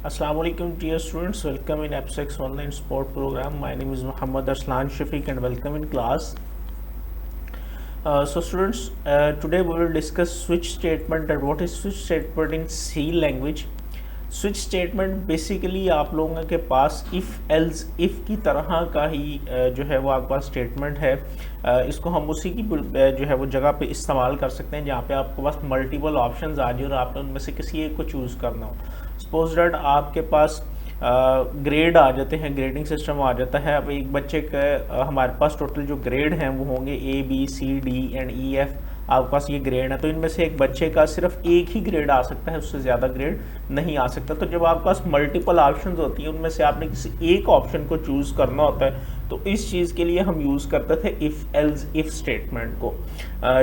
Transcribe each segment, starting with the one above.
Assalamu alaikum dear students, welcome in AppSex online sport program. My name is Muhammad Arslan Shafiq and welcome in class. So students, today we will discuss switch statement and what is switch statement in C language. Switch statement basically आप लोगों के पास if else if की तरह का ही जो है वो आपके पास स्टेटमेंट है। इसको हम उसी की जो है वो जगह पे इस्तेमाल कर सकते हैं जहाँ पे आपके पास मल्टीपल ऑप्शंस आ जाए और आपने उनमें से किसी एक को चूज़ करना हो। सपोज दैट आपके पास ग्रेड आ जाते हैं, ग्रेडिंग सिस्टम आ जाता है। अब एक बच्चे का हमारे पास टोटल जो ग्रेड हैं वो होंगे A B C D and E F। आपके पास ये ग्रेड है तो इनमें से एक बच्चे का सिर्फ एक ही ग्रेड आ सकता है, उससे ज़्यादा ग्रेड नहीं आ सकता। तो जब आपके पास मल्टीपल ऑप्शंस होती हैं उनमें से आपने किसी एक ऑप्शन को चूज़ करना होता है तो इस चीज़ के लिए हम यूज़ करते थे इफ़ एल्स इफ़ स्टेटमेंट को।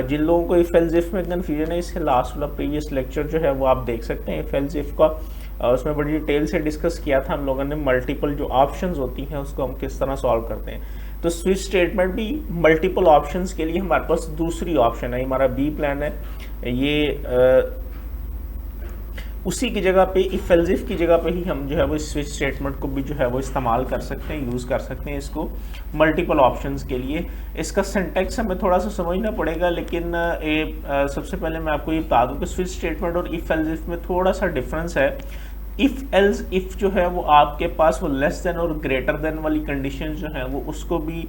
जिन लोगों को इफ़ एल्स इफ़ में कन्फ्यूजन है, इससे लास्ट वाला प्रीवियस लेक्चर जो है वो आप देख सकते हैं इफ़ एल्स इफ़ का। उसमें बड़ी डिटेल से डिस्कस किया था हम लोगों ने, मल्टीपल जो ऑप्शंस होती हैं उसको हम किस तरह सॉल्व करते हैं। तो स्विच स्टेटमेंट भी मल्टीपल ऑप्शंस के लिए हमारे पास दूसरी ऑप्शन है, हमारा बी प्लान है। ये उसी की जगह पे इफ एल्स इफ की जगह पे ही हम जो है वो स्विच स्टेटमेंट को भी जो है वो इस्तेमाल कर सकते हैं, यूज़ कर सकते हैं इसको मल्टीपल ऑप्शंस के लिए। इसका सिंटैक्स हमें थोड़ा सा समझना पड़ेगा, लेकिन सबसे पहले मैं आपको ये बता दूं कि स्विच स्टेटमेंट और इफ एल्स इफ में थोड़ा सा डिफरेंस है। इफ़ एल्स इफ़ जो है वो आपके पास वो लेस देन और ग्रेटर देन वाली कंडीशन जो है वो उसको भी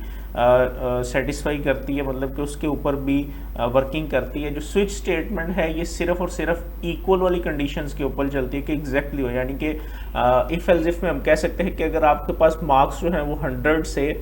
सेटिस्फाई करती है, मतलब कि उसके ऊपर भी वर्किंग करती है। जो स्विच स्टेटमेंट है ये सिर्फ और सिर्फ इक्वल वाली कंडीशंस के ऊपर चलती है कि एग्जैक्टली हो, यानी कि इफ़ एल्स इफ में हम कह सकते हैं कि अगर आपके पास मार्क्स जो हैं वो 100 से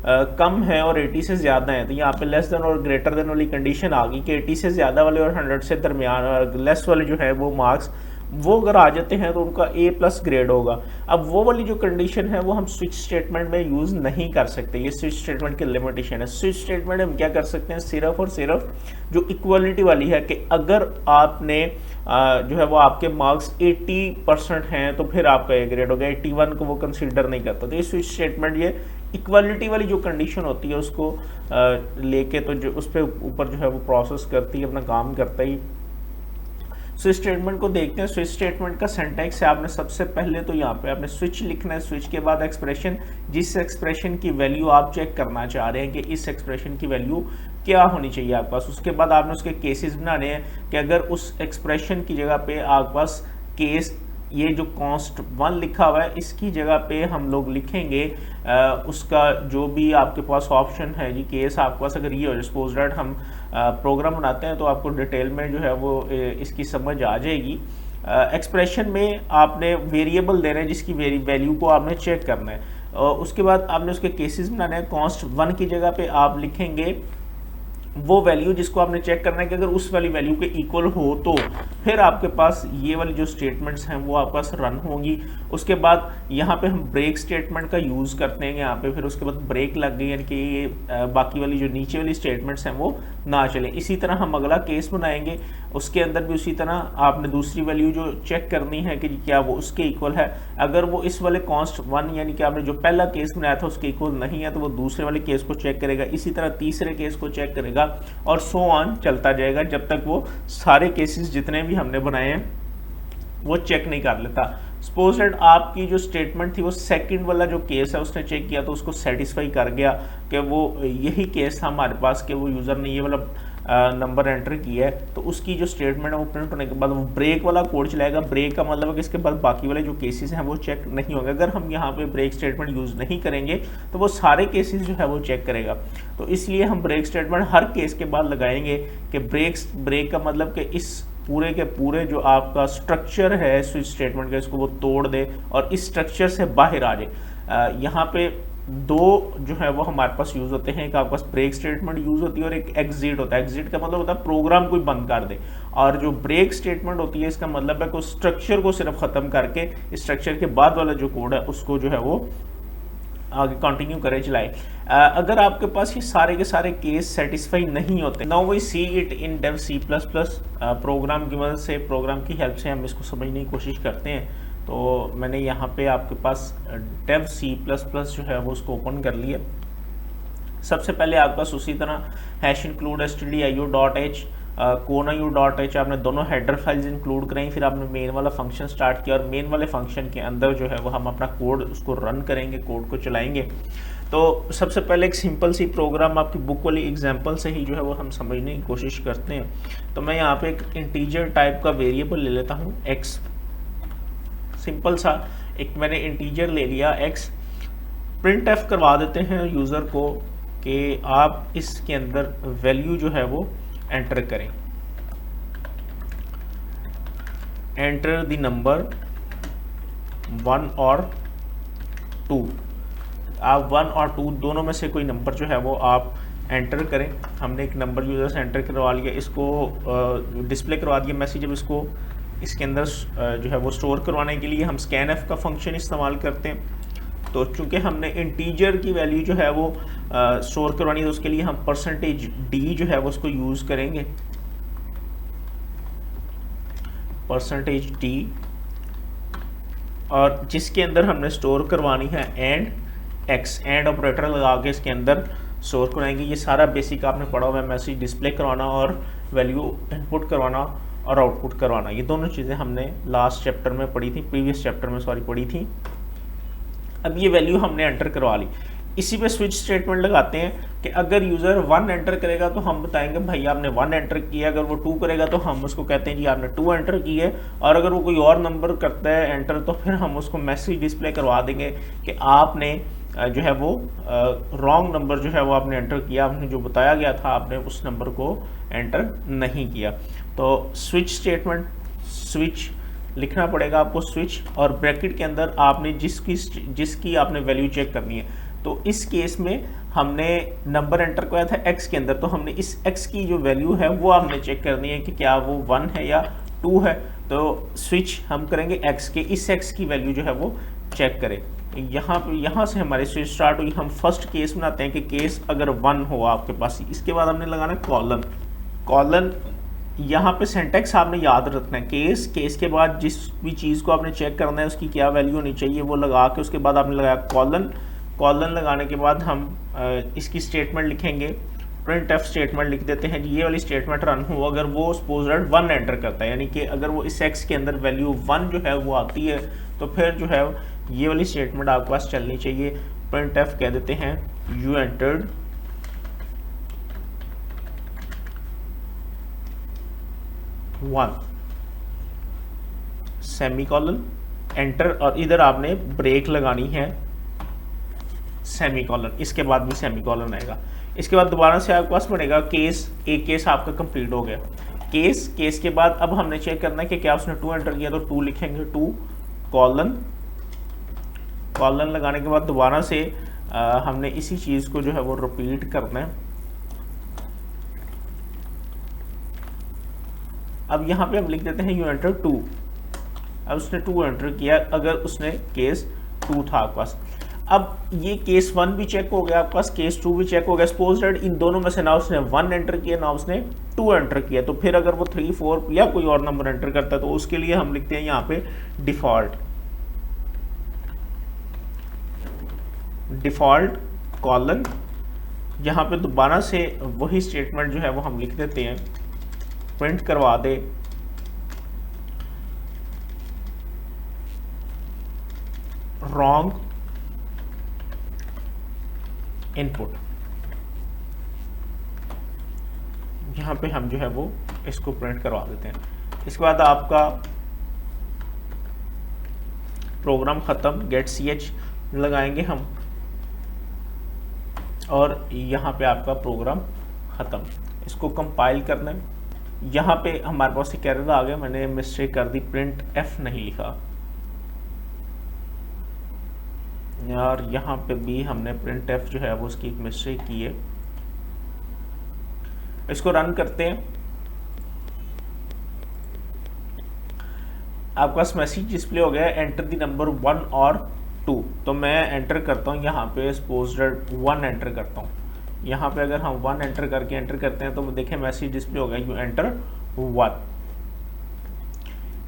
कम है और 80 से ज़्यादा है, तो यहाँ पे लेस देन और ग्रेटर देन वाली कंडीशन आ गई कि 80 से ज़्यादा वाले और 100 से दरमियान लेस वाले जो है वो मार्क्स वो अगर आ जाते हैं तो उनका A+ ग्रेड होगा। अब वो वाली जो कंडीशन है वो हम स्विच स्टेटमेंट में यूज़ नहीं कर सकते, ये स्विच स्टेटमेंट की लिमिटेशन है। स्विच स्टेटमेंट हम क्या कर सकते हैं, सिर्फ और सिर्फ जो इक्वलिटी वाली है कि अगर आपने जो है वो आपके मार्क्स 80% हैं तो फिर आपका A ग्रेड होगा, 81 को वो कंसिडर नहीं करता। तो ये स्विच स्टेटमेंट ये इक्वलिटी वाली जो कंडीशन होती है उसको लेके तो जो उस पर ऊपर जो है वो प्रोसेस करती है, अपना काम करता ही। स्विच स्टेटमेंट को देखते हैं। स्विच स्टेटमेंट का सिंटैक्स है, आपने सबसे पहले तो यहाँ पे आपने स्विच लिखना है, स्विच के बाद एक्सप्रेशन, जिस एक्सप्रेशन की वैल्यू आप चेक करना चाह रहे हैं कि इस एक्सप्रेशन की वैल्यू क्या होनी चाहिए आपके पास। उसके बाद आपने उसके केसेस बनाने हैं कि अगर उस एक्सप्रेशन की जगह पे आपके पास केस ये जो कॉन्स्ट 1 लिखा हुआ है इसकी जगह पे हम लोग लिखेंगे उसका जो भी आपके पास ऑप्शन है जी, केस आपके पास अगर ये हो, सपोज दैट हम प्रोग्राम बनाते हैं तो आपको डिटेल में जो है वो इसकी समझ आ जाएगी। एक्सप्रेशन में आपने वेरिएबल देना है जिसकी वैल्यू को आपने चेक करना है। उसके बाद आपने उसके केसेस बनाने हैं। कॉन्स्ट 1 की जगह पे आप लिखेंगे वो वैल्यू जिसको आपने चेक करना है कि अगर उस वाली वैल्यू के इक्वल हो तो फिर आपके पास ये वाली जो स्टेटमेंट्स हैं वो आपके पास रन होंगी। उसके बाद यहाँ पे हम ब्रेक स्टेटमेंट का यूज़ करते हैं यहाँ पे, फिर उसके बाद ब्रेक लग गई यानी कि ये बाकी वाली जो नीचे वाली स्टेटमेंट्स हैं वो ना चले। इसी तरह हम अगला केस बनाएंगे, उसके अंदर भी उसी तरह आपने दूसरी वैल्यू जो चेक करनी है कि क्या वो उसके इक्वल है। अगर वो इस वाले कॉन्स्ट 1 यानी कि आपने जो पहला केस बनाया था उसके इक्वल नहीं है तो वो दूसरे वाले केस को चेक करेगा, इसी तरह तीसरे केस को चेक करेगा और सो ऑन चलता जाएगा जब तक वो सारे केसेस जितने भी हमने बनाए हैं वो चेक नहीं कर लेता। सपोज दैट आपकी जो स्टेटमेंट थी वो सेकंड वाला जो केस है उसने चेक किया तो उसको सेटिस्फाई कर गया कि वो यही केस था हमारे पास कि वो यूज़र ने ये वाला नंबर एंटर किया है, तो उसकी जो स्टेटमेंट है वो प्रिंट होने के बाद वो ब्रेक वाला कोड चलाएगा। ब्रेक का मतलब है कि इसके बाद बाकी वाले जो केसेस हैं वो चेक नहीं होंगे। अगर हम यहाँ पे ब्रेक स्टेटमेंट यूज़ नहीं करेंगे तो वो सारे केसेस जो है वो चेक करेगा। तो इसलिए हम ब्रेक स्टेटमेंट हर केस के बाद लगाएंगे कि ब्रेक का मतलब कि इस पूरे के पूरे जो आपका स्ट्रक्चर है स्विच स्टेटमेंट का इसको वो तोड़ दे और इस स्ट्रक्चर से बाहर आ जाए। यहाँ पे दो जो है वो हमारे पास यूज़ होते हैं, एक आपके पास ब्रेक स्टेटमेंट यूज़ होती है और एक एग्जिट होता है। एग्जिट का मतलब होता है प्रोग्राम कोई बंद कर दे, और जो ब्रेक स्टेटमेंट होती है इसका मतलब है कि स्ट्रक्चर को सिर्फ ख़त्म करके स्ट्रक्चर के बाद वाला जो कोड है उसको जो है वो आगे कंटिन्यू करे चलाए। अगर आपके पास ये सारे के सारे केस सेटिस्फाई नहीं होते, now we see it in Dev C++। Program की मदद से, प्रोग्राम की हेल्प से हम इसको समझने की कोशिश करते हैं। तो मैंने यहाँ पे आपके पास डेव C++ जो है वो उसको ओपन कर लिया। सबसे पहले आपके पास उसी तरह #include stdio.h कोना यू डॉट एच आपने दोनों हेडर फाइल्स इंक्लूड कराई, फिर आपने मेन वाला फंक्शन स्टार्ट किया और मेन वाले फंक्शन के अंदर जो है वो हम अपना कोड उसको रन करेंगे, कोड को चलाएंगे। तो सबसे पहले एक सिंपल सी प्रोग्राम आपकी बुक वाली एग्जांपल से ही जो है वो हम समझने की कोशिश करते हैं। तो मैं यहाँ पे एक इंटीजर टाइप का वेरिएबल ले लेता हूँ x, सिंपल सा एक मैंने इंटीजर ले लिया x। प्रिंट एफ करवा देते हैं यूज़र को कि आप इसके अंदर वैल्यू जो है वो एंटर करें, एंटर द नंबर 1 और 2। आप 1 और 2 दोनों में से कोई नंबर जो है वो आप एंटर करें। हमने एक नंबर यूज़र से एंटर करवा लिया, इसको डिस्प्ले करवा दिया मैसेज। अब इसको इसके अंदर जो है वो स्टोर करवाने के लिए हम स्कैन एफ का फंक्शन इस्तेमाल करते हैं। तो चूंकि हमने इंटीजर की वैल्यू जो है वो स्टोर करवानी है, तो उसके लिए हम %d जो है वो उसको यूज़ करेंगे, %d, और जिसके अंदर हमने स्टोर करवानी है एंड x, एंड ऑपरेटर लगा के इसके अंदर स्टोर कराएंगे। ये सारा बेसिक आपने पढ़ा हुआ है, मैसेज डिस्प्ले करवाना और वैल्यू इनपुट करवाना और आउटपुट करवाना। ये दोनों चीज़ें हमने लास्ट चैप्टर में पढ़ी थी, प्रीवियस चैप्टर में सॉरी पढ़ी थी। अब ये वैल्यू हमने एंटर करवा ली, इसी पे स्विच स्टेटमेंट लगाते हैं कि अगर यूज़र 1 एंटर करेगा तो हम बताएंगे भाई आपने 1 एंटर किया, अगर वो 2 करेगा तो हम उसको कहते हैं जी आपने 2 एंटर की है, और अगर वो कोई और नंबर करता है एंटर तो फिर हम उसको मैसेज डिस्प्ले करवा देंगे कि आपने जो है वो रॉन्ग नंबर जो है वो आपने एंटर किया, आपने जो बताया गया था आपने उस नंबर को एंटर नहीं किया। तो स्विच स्टेटमेंट, स्विच लिखना पड़ेगा आपको, स्विच, और ब्रैकेट के अंदर आपने जिसकी आपने वैल्यू चेक करनी है। तो इस केस में हमने नंबर एंटर किया था x के अंदर, तो हमने इस x की जो वैल्यू है वो हमने चेक करनी है कि क्या वो 1 है या 2 है। तो स्विच हम करेंगे x के, इस x की वैल्यू जो है वो चेक करें। यहाँ से हमारी स्विच स्टार्ट हुई। हम फर्स्ट केस बनाते हैं कि केस अगर 1 हो आपके पास, इसके बाद हमने लगाना कॉलन। कॉलन यहाँ पे सिंटैक्स आपने याद रखना है, केस के बाद जिस भी चीज़ को आपने चेक करना है उसकी क्या वैल्यू होनी चाहिए वो लगा के उसके बाद आपने लगाया कॉलन। कॉलन लगाने के बाद हम इसकी स्टेटमेंट लिखेंगे, प्रिंट एफ स्टेटमेंट लिख देते हैं। ये वाली स्टेटमेंट रन हो अगर वो सपोज 1 एंटर करता है, यानी कि अगर वो इस एक्स के अंदर वैल्यू 1 जो है वो आती है तो फिर जो है ये वाली स्टेटमेंट आपके पास चलनी चाहिए। प्रिंट एफ कह देते हैं यू एंटर्ड 1 सेमीकोलन एंटर, और इधर आपने ब्रेक लगानी है सेमीकोलन, इसके बाद भी सेमीकोलन आएगा। इसके बाद दोबारा से आपके पास बनेगा केस, एक केस आपका कंप्लीट हो गया। केस के बाद अब हमने चेक करना है कि क्या उसने 2 एंटर किया, तो 2 लिखेंगे, 2 कॉलन लगाने के बाद दोबारा से हमने इसी चीज़ को जो है वो रिपीट करना है। अब यहाँ पे हम लिख देते हैं यू एंटर 2। अब उसने 2 एंटर किया अगर उसने केस 2 था आपके पास। अब ये केस 1 भी चेक हो गया आपके पास, केस 2 भी चेक हो गया। सपोज दैट इन दोनों में से ना उसने 1 एंटर किया ना उसने 2 एंटर किया, तो फिर अगर वो 3, 4 या कोई और नंबर एंटर करता है तो उसके लिए हम लिखते हैं यहाँ पे डिफ़ॉल्ट कॉलन। यहाँ पे दोबारा से वही स्टेटमेंट जो है वो हम लिख देते हैं, प्रिंट करवा दे रॉन्ग इनपुट। यहाँ पे हम जो है वो इसको प्रिंट करवा देते हैं। इसके बाद आपका प्रोग्राम ख़त्म, गेट ch लगाएंगे हम और यहाँ पे आपका प्रोग्राम ख़त्म। इसको कंपाइल करना है। यहाँ पे हमारे पास एक एरर आ गया, मैंने मिस्टेक कर दी, प्रिंट एफ नहीं लिखा यार। यहाँ पे भी हमने प्रिंट एफ जो है वो उसकी एक मिस्टेक की है। इसको रन करते हैं। आपके पास मैसेज डिस्प्ले हो गया, एंटर द नंबर 1 और 2। तो मैं एंटर करता हूँ यहाँ पे, सपोज 1 एंटर करता हूँ। यहाँ पे अगर हम 1 एंटर करते हैं तो देखें मैसेज डिस्प्ले हो गया यू एंटर 1।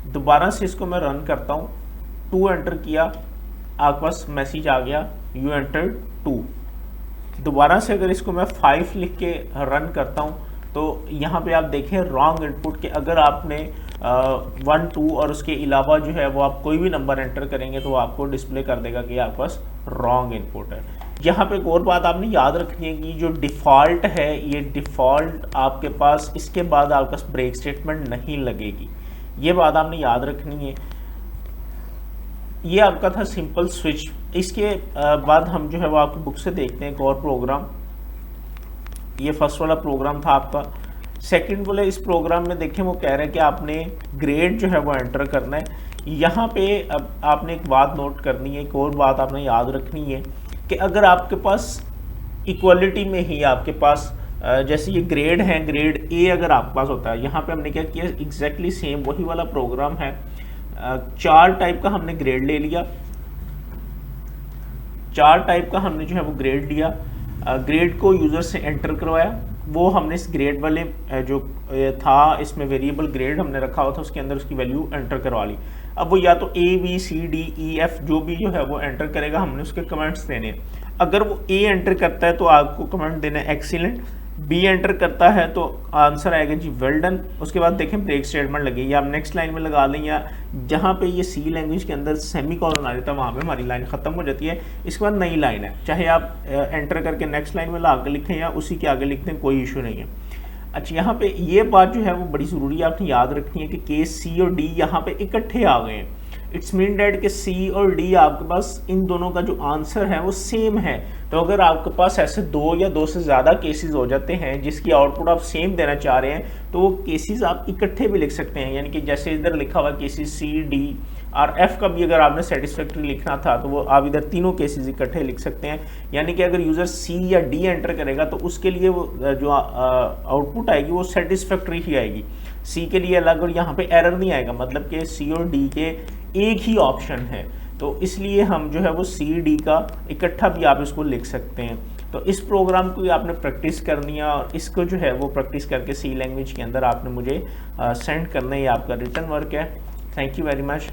दोबारा से इसको मैं रन करता हूँ, 2 एंटर किया, आपके पास मैसेज आ गया यू एंटर 2। दोबारा से अगर इसको मैं 5 लिख के रन करता हूँ तो यहाँ पे आप देखें रॉन्ग इनपुट के अगर आपने 1 2 और उसके अलावा जो है वो आप कोई भी नंबर एंटर करेंगे तो वो आपको डिस्प्ले कर देगा कि आपके पास रॉन्ग इनपुट है। यहाँ पे एक और बात आपने याद रखनी है कि जो डिफ़ॉल्ट है ये डिफ़ॉल्ट आपके पास इसके बाद आपके पास ब्रेक स्टेटमेंट नहीं लगेगी, ये बात आपने याद रखनी है। ये आपका था सिंपल स्विच। इसके बाद हम जो है वो आपकी बुक से देखते हैं एक और प्रोग्राम। ये फर्स्ट वाला प्रोग्राम था आपका। सेकंड वाले इस प्रोग्राम में देखें वो कह रहे हैं कि आपने ग्रेड जो है वो एंटर करना है। यहाँ पे अब आपने एक बात नोट करनी है, एक और बात आपने याद रखनी है कि अगर आपके पास इक्वलिटी में ही आपके पास जैसे ये ग्रेड है, ग्रेड ए अगर आपके पास होता है, यहाँ पे हमने क्या किया एग्जैक्टली सेम वही वाला प्रोग्राम है। 4 टाइप का हमने ग्रेड ले लिया, 4 टाइप का हमने जो है वो ग्रेड लिया, ग्रेड को यूज़र से एंटर करवाया, वो हमने इस ग्रेड वाले जो था इसमें वेरिएबल ग्रेड हमने रखा हुआ था उसके अंदर उसकी वैल्यू एंटर करवा ली। अब वो या तो A B C D E F जो भी जो है वो एंटर करेगा, हमने उसके कमेंट्स देने हैं। अगर वो ए एंटर करता है तो आपको कमेंट देना है एक्सीलेंट, बी एंटर करता है तो आंसर आएगा जी वेल डन। उसके बाद देखें ब्रेक स्टेटमेंट लगे या आप नेक्स्ट लाइन में लगा लें, या जहाँ पे ये सी लैंग्वेज के अंदर सेमी कॉलन आ जाता है वहाँ पे हमारी लाइन ख़त्म हो जाती है। इसके बाद नई लाइन है, चाहे आप एंटर करके नेक्स्ट लाइन में ला के लिखें या उसी के आगे लिखते हैं, कोई इशू नहीं है। अच्छा, यहाँ पे ये बात जो है वो बड़ी ज़रूरी है, आपने याद रखनी है कि केस सी और डी यहाँ पे इकट्ठे आ गए हैं। इट्स मीन डैट कि सी और डी आपके पास इन दोनों का जो आंसर है वो सेम है। तो अगर आपके पास ऐसे 2 या 2 से ज़्यादा केसेस हो जाते हैं जिसकी आउटपुट आप सेम देना चाह रहे हैं तो वो केसेस आप इकट्ठे भी लिख सकते हैं। यानी कि जैसे इधर लिखा हुआ केसेस सी डी और एफ का भी अगर आपने सेटिस्फैक्ट्री लिखना था तो वो आप इधर तीनों केसेस इकट्ठे लिख सकते हैं। यानी कि अगर यूज़र सी या डी एंटर करेगा तो उसके लिए वो जो आउटपुट आएगी वो सेटिस्फैक्ट्री ही आएगी, सी के लिए अलग, और यहाँ पे एरर नहीं आएगा, मतलब कि सी और डी के एक ही ऑप्शन है। तो इसलिए हम जो है वो सी डी का इकट्ठा भी आप इसको लिख सकते हैं। तो इस प्रोग्राम को आपने प्रैक्टिस करनी है और इसको जो है वो प्रैक्टिस करके सी लैंग्वेज के अंदर आपने मुझे सेंड करना है, ये आपका रिटर्न वर्क है। Thank you very much.